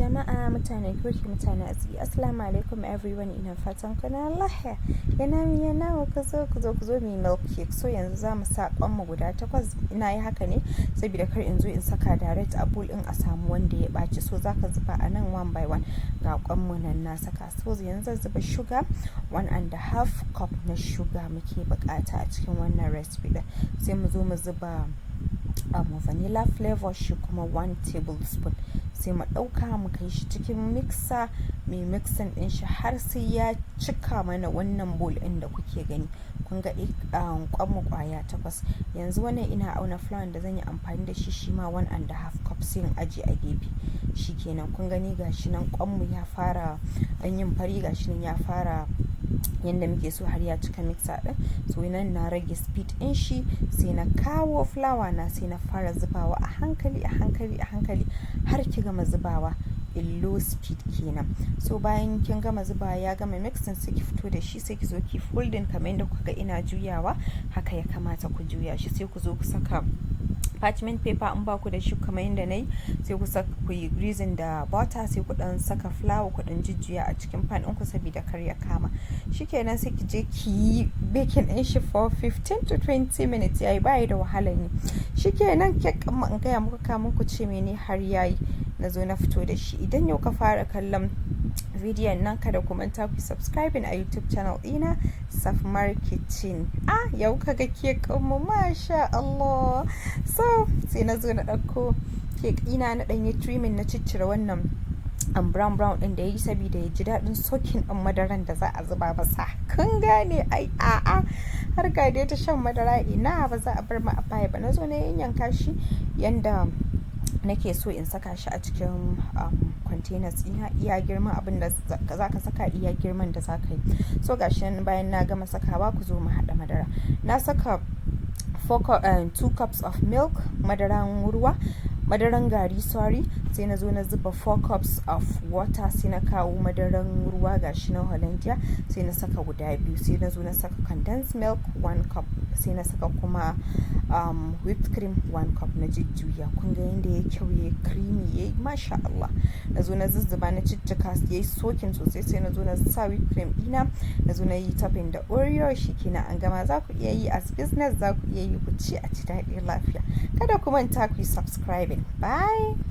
Jama'a mutane kirki mutane arziki assalamu alaikum everyone, ina fatan kuna lahiya. Yana ku zo mu milk cake. So yanzu za mu sa kwanmu guda 8. Ina yi haka ne saboda kar in zo in saka direct a bowl in a samu wanda ya ɓaci. So zaka zuba a nan one by one. Ga kwanmu nan na saka. So yanzu zan zuba sugar 1.5 cup na sugar muke bukata a cikin wannan recipe din. Sai mu zo mu zuba vanilla flavor shi kuma 1 tablespoon. Sai mu ɗauka mu kai shi cikin mixer mai mixing ɗin shi har sai ya cika mana wannan bowl ɗin da kuke gani. Kun ga kwanmu kwaya 8. Yanzu wannan ina auna flour da zan yi amfani da shi ma 1.5 cup sai in aje a gefe. Shikenan kun gani gashi nan kwanmu ya fara yin fari, gashi nan ya fara yanda muke so har ya cika mixer din. So nan na rage speed din shi, sai na kawo flour na sai na fara zubawa a hankali har ki gama zubawa in low speed kenan. So bayan kin gama zubawa ya gama mixing sai ki fito da shi sai ki zo ki folding kamar yadda kuka ga ina juyawa, haka ya kamata ku juya shi. Sai ku zo ku saka parchment paper in ba ku da shi kamar yadda nayi, sai ku yi greasing da butter, sai ku dan saka flour ku dan jujjuya a cikin pan ɗinku saboda kar ya kama. Shikenan sai ki je ki yi baking ɗin shi for 15 to 20 minutes. Yayi bayi da wahala ne. Shikenan cake amma in gaya muku kamun ku ce mene har yayi. Na zo na fito da shi. Idan yau ka fara kallon bidiyon nan, kada ku manta ku subscribing a YouTube channel ɗina Safmar Kitchen. Yau kaga cake mu masha Allah. So sai na zo na ɗauko cake ɗina na ɗanyi trimming, na ciccire wannan brown ɗin da yayi saboda ya ji daɗin soaking ɗin madaran da za a zuba masa. Kun gane ai har ga dai ta shan madara ina ba za a bar mu a baya ba. Na zo na yanyanka shi yanda nake so in saka shi a cikin containers ina, iya girman abin da za ka saka iya girman da za ka yi. So gashi nan bayan na gama sakawa ku zo mu haɗa madara. Na saka 2 cups of milk, madaran gari sorry. Sai na zo na zuba 4 cups of water, sai na kawo madaran ruwa gashi na Hollandia, sai na saka guda 2. Sai na zo na saka condensed milk 1 cup, sai na saka kuma whipped cream 1 cup na jujjuya. Kun ga yanda yayi kyau, yayi creamy, yayi masha Allah. Na zo na zuzzuba na ciccika yayi soaking sosai. Sai na zo na sa whipped cream ɗina, na zo na yi topping da Oreo. Shikenan an gama. Za ku iya yi as business, za ku iya yi ku ci a ci daɗin lafiya. Kada ku manta ku yi subscribing. Bye.